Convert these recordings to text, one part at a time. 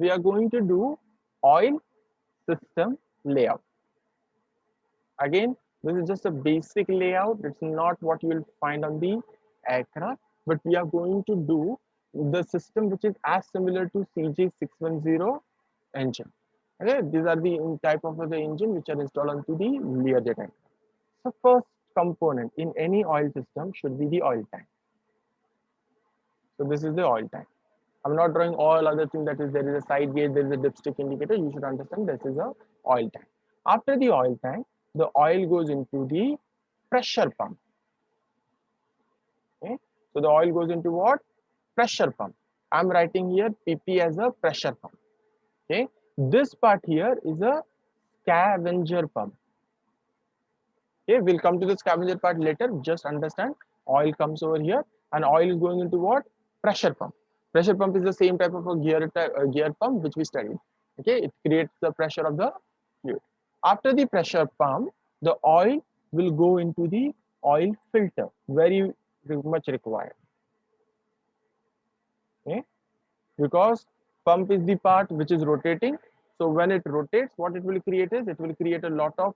we are going to do oil system layout. Again, this is just a basic layout. It's not what you will find on the aircraft, but we are going to do the system which is as similar to CJ610 engine. Okay, these are the type of the engine which are installed onto the Learjet aircraft. So first component in any oil system should be the oil tank. So this is the oil tank. I'm not drawing all other things, that is there is a side gauge, there is a dipstick indicator. You should understand this is a oil tank. After the oil tank, the oil goes into the pressure pump. Okay, so the oil goes into what? Pressure pump. I'm writing here PP as a pressure pump. Okay, this part here is a scavenger pump. Okay, we'll come to the scavenger part later. Just understand, oil comes over here and oil is going into what? Pressure pump. Pressure pump is the same type of a gear pump which we studied. Okay, it creates the pressure of the fluid. After the pressure pump, the oil will go into the oil filter, very much required. Okay, because pump is the part which is rotating. So when it rotates, what it will create is it will create a lot of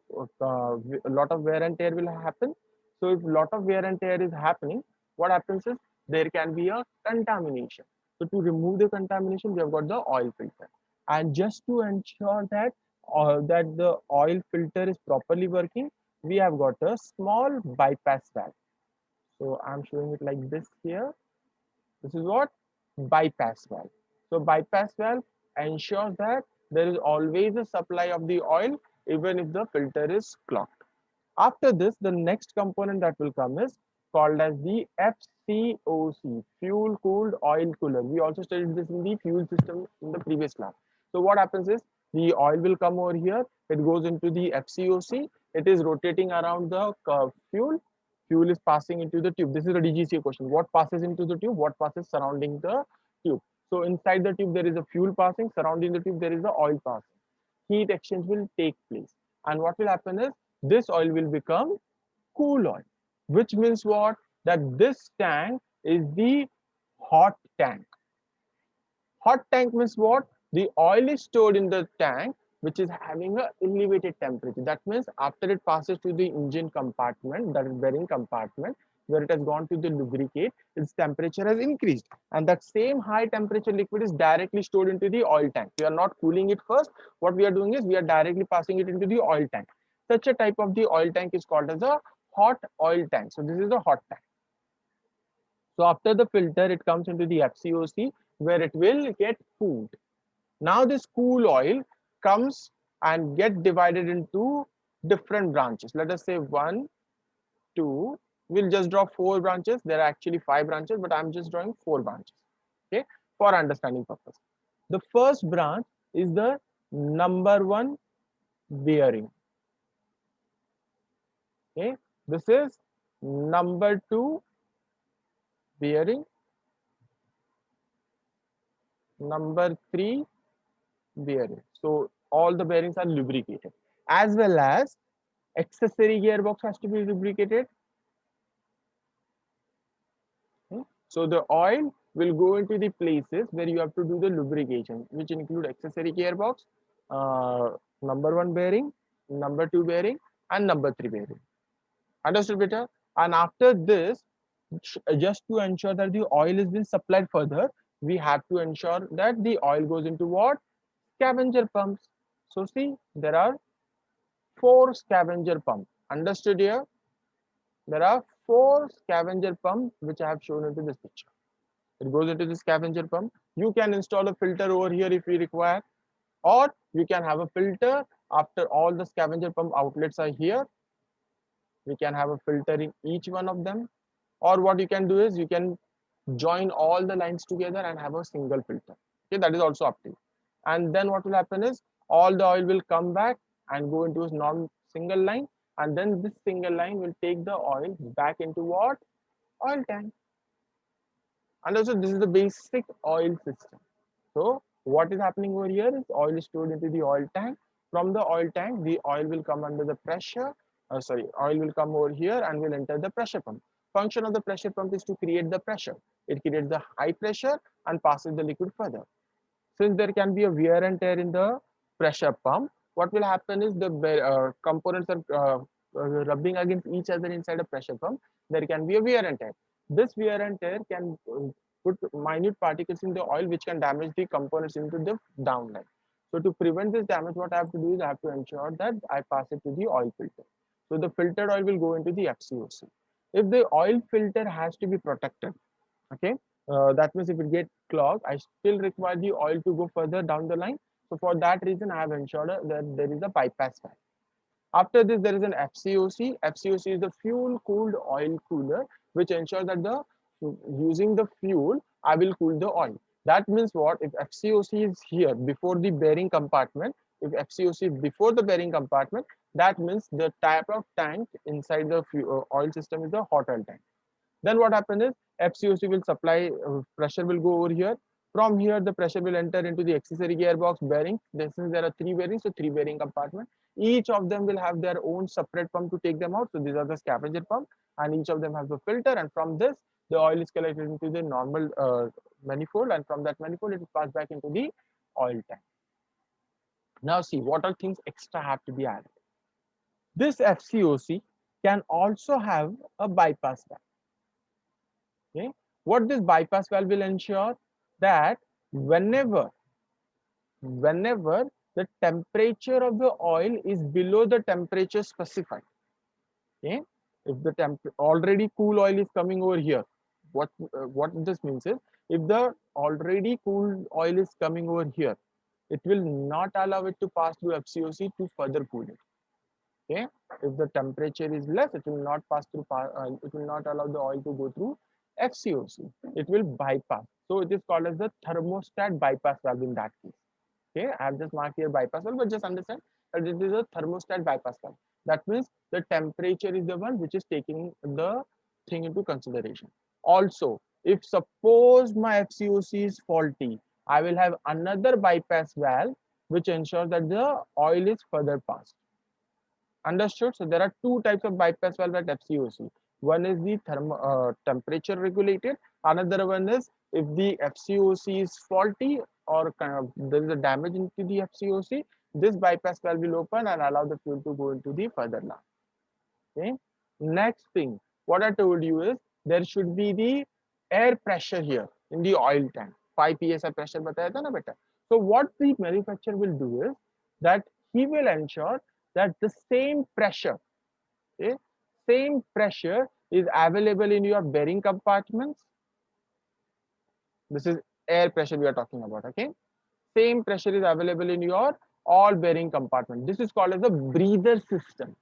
wear and tear will happen. So if a lot of wear and tear is happening, what happens is there can be a contamination. So to remove the contamination, we have got the oil filter, and just to ensure that that the oil filter is properly working, we have got a small bypass valve. So I'm showing it like this here. This is what? Bypass valve. So bypass valve ensures that there is always a supply of the oil even if the filter is clogged. After this, the next component that will come is called as the FCOC, fuel cooled oil cooler. We also studied this in the fuel system in the previous class. So what happens is the oil will come over here, it goes into the FCOC, it is rotating around the fuel. Fuel is passing into the tube. This is a DGCA question. What passes into the tube? What passes surrounding the tube? So inside the tube there is a fuel passing, surrounding the tube there is the oil passing. Heat exchange will take place, and what will happen is this oil will become cool oil, which means what? That this tank is the hot tank. Hot tank means what? The oil is stored in the tank which is having a elevated temperature. That means after it passes to the engine compartment, that is bearing compartment, where it has gone to the lubricate, its temperature has increased, and that same high temperature liquid is directly stored into the oil tank. We are not cooling it first. What we are doing is we are directly passing it into the oil tank. Such a type of the oil tank is called as a hot oil tank. So this is a hot tank. So after the filter, it comes into the FCOC where it will get cooled. Now this cool oil comes and get divided into different branches. Let us say 1, 2. We'll just draw 4 branches. There are actually 5 branches, but I'm just drawing 4 branches. Okay, for understanding purpose. The first branch is the number 1 bearing. Okay, this is number 2 bearing, number 3 bearing. So all the bearings are lubricated, as well as accessory gearbox has to be lubricated. Okay. So the oil will go into the places where you have to do the lubrication, which include accessory gearbox, number 1 bearing, number 2 bearing, and number 3 bearing. Understood better? And after this, just to ensure that the oil is being supplied further, we have to ensure that the oil goes into what? Scavenger pumps. So see, there are 4 scavenger pumps. Understood here? There are 4 scavenger pumps which I have shown into this picture. It goes into the scavenger pump. You can install a filter over here if you require, or you can have a filter after all the scavenger pump outlets are here. We can have a filter in each one of them, or what you can do is you can join all the lines together and have a single filter. Okay, that is also up to you. And then what will happen is all the oil will come back and go into a non-single line, and then this single line will take the oil back into what? Oil tank. And also this is the basic oil system. So what is happening over here is oil is stored into the oil tank. From the oil tank, the oil will come under the pressure. Oil will come over here and will enter the pressure pump. Function of the pressure pump is to create the pressure. It creates the high pressure and passes the liquid further. since there can be a wear and tear in the pressure pump, what will happen is the components are rubbing against each other inside a pressure pump. There can be a wear and tear. This wear and tear can put minute particles in the oil which can damage the components into the downline. So to prevent this damage, what I have to do is I have to ensure that I pass it to the oil filter. So the filtered oil will go into the FCOC. If the oil filter has to be protected, okay, that means if it gets clogged, I still require the oil to go further down the line. So for that reason, I have ensured that there is a bypass valve. After this, there is an FCOC. FCOC is the fuel cooled oil cooler, which ensures that the using the fuel, I will cool the oil. That means what? If FCOC is here before the bearing compartment, if FCOC is before the bearing compartment, that means the type of tank inside the oil system is the hot oil tank. Then what happens is FCOC will supply pressure will go over here. From here, the pressure will enter into the accessory gearbox bearing. Since there are three bearings, so three bearing compartment. Each of them will have their own separate pump to take them out. So these are the scavenger pump, and each of them has a filter. And from this, the oil is collected into the normal manifold, and from that manifold, it is passed back into the oil tank. Now see what are things extra have to be added. This FCOC can also have a bypass valve. Okay, what this bypass valve will ensure that whenever the temperature of the oil is below the temperature specified, okay, if the already cool oil is coming over here, what this means is if the already cool oil is coming over here, it will not allow it to pass through FCOC to further cool it. Okay, if the temperature is less, it will not pass through, it will not allow the oil to go through FCOC. It will bypass. So it is called as the thermostat bypass valve in that case. Okay, I have just marked here bypass valve, but just understand that it is a thermostat bypass valve. That means the temperature is the one which is taking the thing into consideration. Also, if suppose my FCOC is faulty, I will have another bypass valve which ensures that the oil is further passed. Understood? So there are two types of bypass valve at FCOC. One is the temperature regulated. Another one is if the FCOC is faulty or kind of there is a damage into the FCOC, this bypass valve will open and allow the fuel to go into the further line. Okay. Next thing, what I told you is there should be the air pressure here in the oil tank. 5 psi pressure bataya tha na beta. So what the manufacturer will do is that he will ensure that the same pressure, okay, same pressure is available in your bearing compartments. This is air pressure we are talking about. Okay, same pressure is available in your all bearing compartment. This is called as the breather system.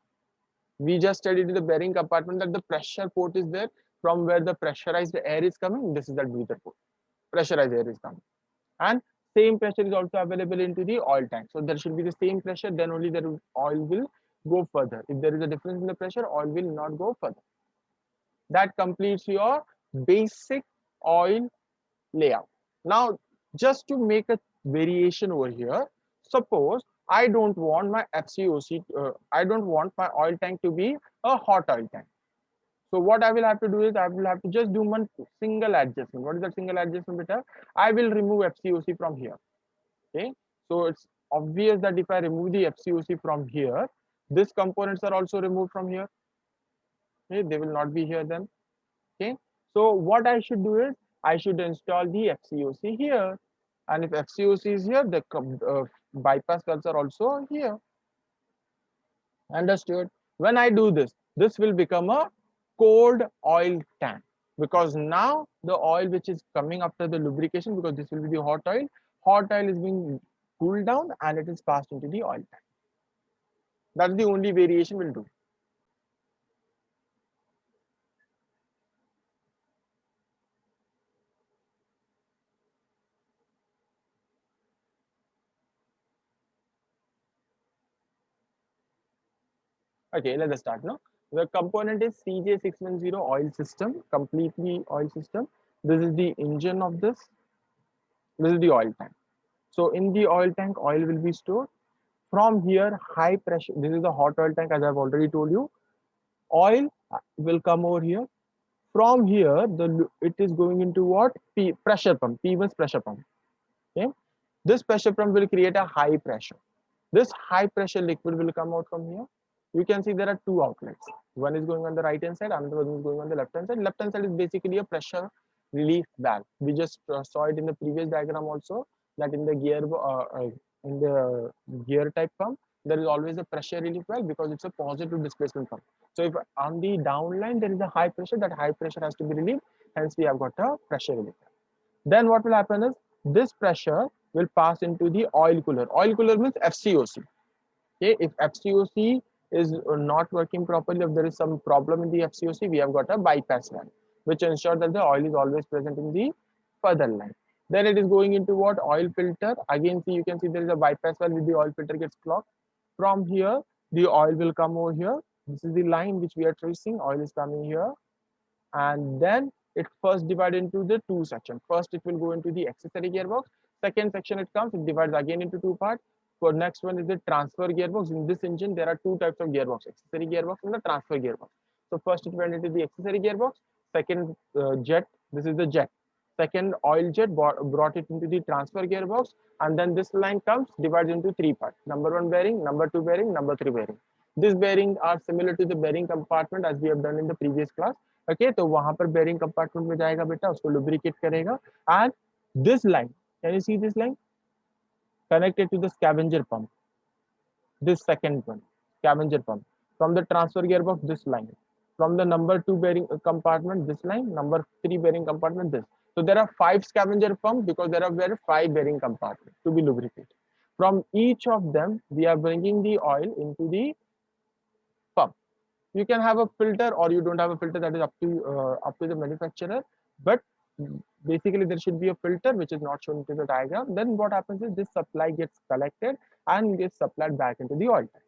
We just studied in the bearing compartment that the pressure port is there from where the pressurized air is coming. This is the breather port. Pressurized air is coming, and same pressure is also available into the oil tank. So there should be the same pressure, then only the oil will go further. If there is a difference in the pressure, oil will not go further. That completes your basic oil layout. Now, just to make a variation over here, suppose I don't want my FCOC, I don't want my oil tank to be a hot oil tank. So what I will have to do is I will have to just do one single adjustment. What is that single adjustment, beta? I will remove FCOC from here. Okay, so it's obvious that if I remove the FCOC from here, these components are also removed from here. Okay, they will not be here then. Okay, so what I should do is I should install the FCOC here, and if FCOC is here, the bypass valves are also here. Understood? When I do this, this will become a cold oil tank, because now the oil which is coming after the lubrication, because this will be the hot oil is being cooled down and it is passed into the oil tank. That's the only variation we'll do. Okay, let's start now. The component is CJ610 oil system, completely oil system. This is the engine of this. This is the oil tank. So in the oil tank, oil will be stored. From here, high pressure, this is the hot oil tank, as I've already told you. Oil will come over here. From here, it is going into what? Pressure pump, P1's pressure pump. Okay. This pressure pump will create a high pressure. This high pressure liquid will come out from here. You can see there are two outlets. One is going on the right hand side, another one is going on the left hand side. Left hand side is basically a pressure relief valve. We just saw it in the previous diagram also, that in the gear type pump, there is always a pressure relief valve because it's a positive displacement pump. So if on the down line there is a high pressure, that high pressure has to be relieved. Hence we have got a pressure relief valve. Then what will happen is this pressure will pass into the oil cooler. Oil cooler means FCOC. Okay, if FCOC is not working properly, if there is some problem in the FCOC, we have got a bypass valve, which ensures that the oil is always present in the further line. Then it is going into what? Oil filter. Again, see, you can see there is a bypass valve with the oil filter gets clogged. From here, the oil will come over here. This is the line which we are tracing. Oil is coming here, and then it first divided into the two sections. First, it will go into the accessory gearbox. Second section it comes, it divides again into two parts. For next one is the transfer gearbox. In this engine, there are two types of gearbox: accessory gearbox and the transfer gearbox. So first it went into the accessory gearbox. Second jet, this is the jet. Second oil jet brought it into the transfer gearbox, and then this line comes, divides into three parts: number one bearing, number two bearing, number three bearing. These bearings are similar to the bearing compartment as we have done in the previous class. Okay तो वहां पर bearing compartment में जाएगा बेटा, उसको lubricate करेगा. And this line, can you see this line connected to the scavenger pump, this second one, scavenger pump. From the transfer gearbox, this line. From the number two bearing compartment, this line. Number three bearing compartment, this. So there are five scavenger pumps because there are five bearing compartments to be lubricated. From each of them, we are bringing the oil into the pump. You can have a filter or you don't have a filter, that is up to the manufacturer, but basically there should be a filter which is not shown in the diagram. Then what happens is this supply gets collected and gets supplied back into the oil tank.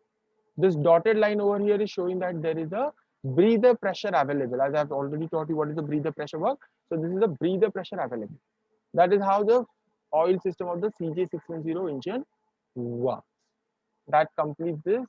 This dotted line over here is showing that there is a breather pressure available. As I've already taught you what is the breather pressure work, so this is the breather pressure available. That is how the oil system of the CJ610 engine works. That completes this